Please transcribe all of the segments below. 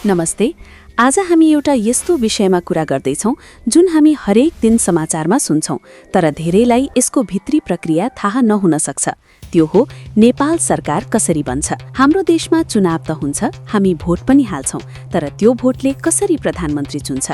नमस्ते। आज हामी एउटा यस्तो विषयमा कुरा गर्दैछौं जुन हामी हरेक दिन समाचारमा सुन्छौं, तर धेरैलाई यसको भित्री प्रक्रिया थाहा नहुन सक्छ। त्यो हो नेपाल सरकार कसरी बन्छ। हाम्रो देशमा चुनाव त हुन्छ, हामी भोट पनि हाल्छौं, तर त्यो भोटले कसरी प्रधानमन्त्री चुन्छ?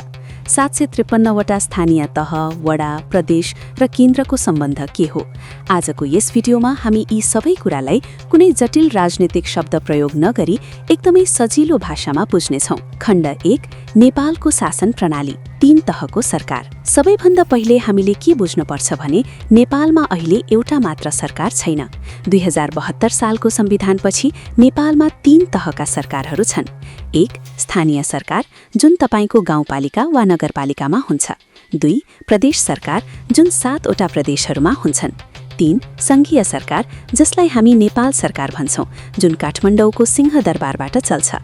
753वटा स्थानीय तह, वडा, प्रदेश र केन्द्रको सम्बन्ध के हो? आजको यस भिडियोमा हामी यी सबै कुरालाई कुनै जटिल राजनीतिक शब्द प्रयोग नगरी एकदमै सजिलो भाषामा बुझ्नेछौं। खण्ड 1, नेपालको शासन प्रणाली, 3 तहको सरकार। सबैभन्दा पहिले हामीले के बुझ्नुपर्छ भने नेपालमा अहिले एउटा मात्र सरकार छैन। 2072 सालको संविधानपछि नेपालमा 3 तहका सरकारहरू छन्। 1. स्थानीय सरकार, जुन तपाईको गाउँपालिका वा नगरपालिकामा हुन्छ। 2. प्रदेश सरकार, जुन 7वटा प्रदेशहरूमा हुन्छन्। 3. संघीय सरकार, जसलाई हामी नेपाल सरकार भन्छौं, जुन काठमाडौँको सिंहदरबारबाट चल्छ।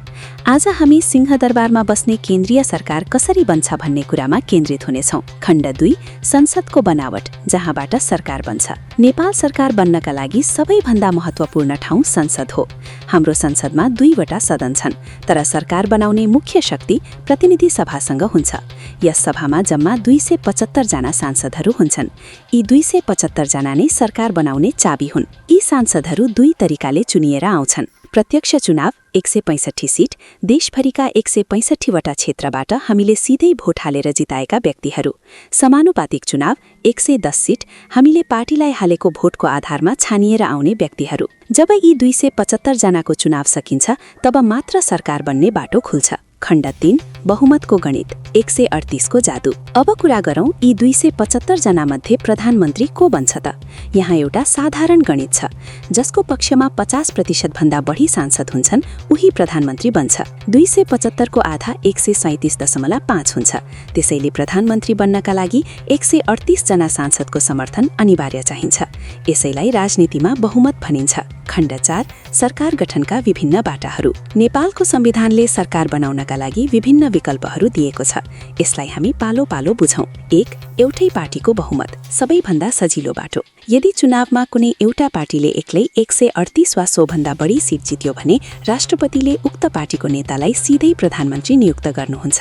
आज हामी सिंहदरबारमा बस्ने केन्द्रीय सरकार कसरी बन्छ भन्ने कुरामा केन्द्रित हुनेछौं। खण्ड 2, संसदको बनावट, जहाँबाट सरकार बन्छ। नेपाल सरकार बन्नका लागि सबैभन्दा महत्त्वपूर्ण ठाउँ संसद हो। हाम्रो संसदमा 2वटा सदन छन्, तर सरकार बनाउने मुख्य शक्ति प्रतिनिधि सभासँग हुन्छ। यस सभामा जम्मा 275 जना सांसदहरू हुन्छन्। यी 275 जना नै सरकार बनाउने चाबी हुन्। यी सांसदहरू 2 तरिकाले चुनिएर आउँछन्। प्रत्यक्ष चुनाव 165 सिट, देशभरिका 165वटा क्षेत्रबाट हामीले सिधै भोट हालेर जिताएका व्यक्तिहरू। समानुपातिक चुनाव 110 सिट, हामीले पार्टीलाई हालेको भोटको आधारमा छानिएर आउने व्यक्तिहरू। जब यी 275 जनाको चुनाव सकिन्छ, तब मात्र सरकार बन्ने बाटो खुल्छ। खण्ड 3, बहुमतको गणित, 138 को जादु। अब कुरा गरौं यी 275 जना मध्ये प्रधानमन्त्री को बन्छ त? यहाँ एउटा साधारण गणित छ। जसको पक्षमा 50% भन्दा बढी सांसद हुन्छन्, उही प्रधानमन्त्री बन्छ। 275 को आधा 137.5 हुन्छ। त्यसैले प्रधानमन्त्री बन्नका लागि 138 जना सांसदको समर्थन अनिवार्य चाहिन्छ। यसैलाई राजनीतिमा बहुमत भनिन्छ। खण्ड 4, सरकार गठनका विभिन्न बाटाहरू। नेपालको संविधानले सरकार बनाउनका लागि विभिन्न विकल्पहरू दिएको छ। यसलाई हामी पालो पालो बुझौं। 1. एउटै पार्टीको बहुमत, सबैभन्दा सजिलो बाटो। यदि चुनावमा कुनै एउटा पार्टीले एक्लै 138 वा सोभन्दा बढी सिट जित्यो भने राष्ट्रपतिले उक्त पार्टीको नेतालाई सिधै प्रधानमन्त्री नियुक्त गर्नुहुन्छ।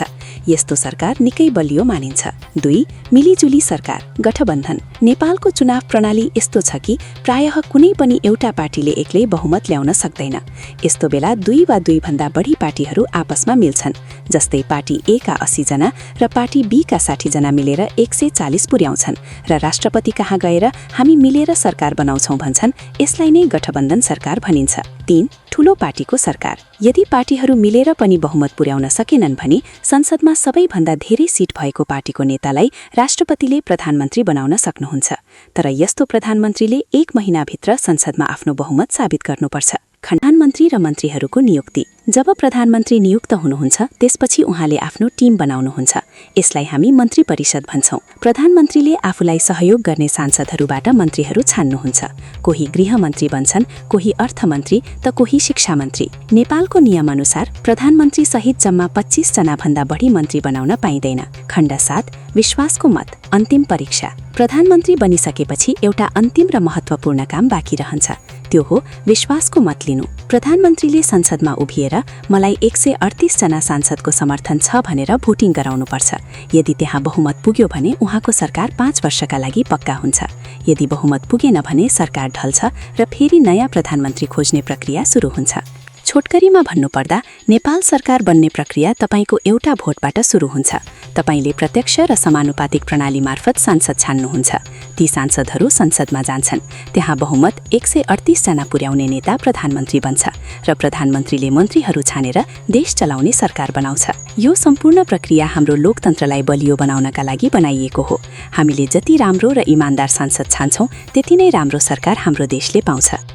यस्तो सरकार निकै बलियो मानिन्छ। 2. मिलिजुली सरकार, गठबन्धन। नेपालको चुनाव प्रणाली यस्तो छ कि प्रायः कुनै पनि एउटा पार्टीले एक्लै बहुमत ल्याउन सक्दैन। यस्तो बेला 2 वा 2 भन्दा बढी पार्टीहरू आपसमा मिल्छन्। जस्तै पार्टी ए का 80 जना र पार्टी बी का 60 जना मिलेर 140 पुर्याउँछन् र राष्ट्रपति कहाँ गएर हामी मिलेर सरकार बनाउँछौं भन्छन्। यसलाई नै गठबन्धन सरकार भनिन्छ। 3. ठूलो पार्टीको सरकार। यदि पार्टीहरू मिलेर पनि बहुमत पुर्याउन सकेनन् भने संसदमा सबैभन्दा धेरै सिट भएको पार्टीको नेतालाई राष्ट्रपतिले प्रधानमन्त्री बनाउन सक्नुहुन्छ। तर यस्तो प्रधानमन्त्रीले 1 महिनाभित्र संसदमा आफ्नो बहुमत साबित गर्नुपर्छ। प्रधानमन्त्री र मन्त्रीहरूको नियुक्ति। जब प्रधानमन्त्री नियुक्त हुनुहुन्छ, त्यसपछि उहाँले आफ्नो टिम बनाउनुहुन्छ। यसलाई हामी मन्त्री परिषद भन्छौं। प्रधानमन्त्रीले आफूलाई सहयोग गर्ने सांसदहरूबाट मन्त्रीहरू छान्नुहुन्छ। कोही गृहमन्त्री बन्छन्, कोही अर्थमन्त्री त कोही शिक्षा मन्त्री। नेपालको नियमअनुसार प्रधानमन्त्री सहित जम्मा 25 जना भन्दा बढी मन्त्री बनाउन पाइँदैन। खण्ड 7, विश्वासको मत, अन्तिम परीक्षा। प्रधानमन्त्री बनिसकेपछि एउटा अन्तिम र महत्त्वपूर्ण काम बाँकी रहन्छ। त्यो हो विश्वासको मत लिनु। प्रधानमन्त्रीले संसदमा उभिएर मलाई 138 जना सांसदको समर्थन छ भनेर भोटिङ गराउनुपर्छ। यदि त्यहाँ बहुमत पुग्यो भने उहाँको सरकार 5 वर्षका लागि पक्का हुन्छ। यदि बहुमत पुगेन भने सरकार ढल्छ र फेरि नयाँ प्रधानमन्त्री खोज्ने प्रक्रिया सुरु हुन्छ। छोटकरीमा भन्नुपर्दा नेपाल सरकार बन्ने प्रक्रिया तपाईको एउटा भोटबाट सुरु हुन्छ। तपाईले प्रत्यक्ष र समानुपातिक प्रणाली मार्फत सांसद छान्नुहुन्छ। ती सांसदहरू संसदमा जान्छन्। त्यहाँ बहुमत 138 जना पुर्याउने नेता प्रधानमन्त्री बन्छ र प्रधानमन्त्रीले मन्त्रीहरू छानेर देश चलाउने सरकार बनाउँछ। यो सम्पूर्ण प्रक्रिया हाम्रो लोकतन्त्रलाई बलियो बनाउनका लागि बनाइएको हो। हामीले जति राम्रो र इमानदार सांसद छान्छौं, त्यति नै राम्रो सरकार हाम्रो देशले पाउँछ।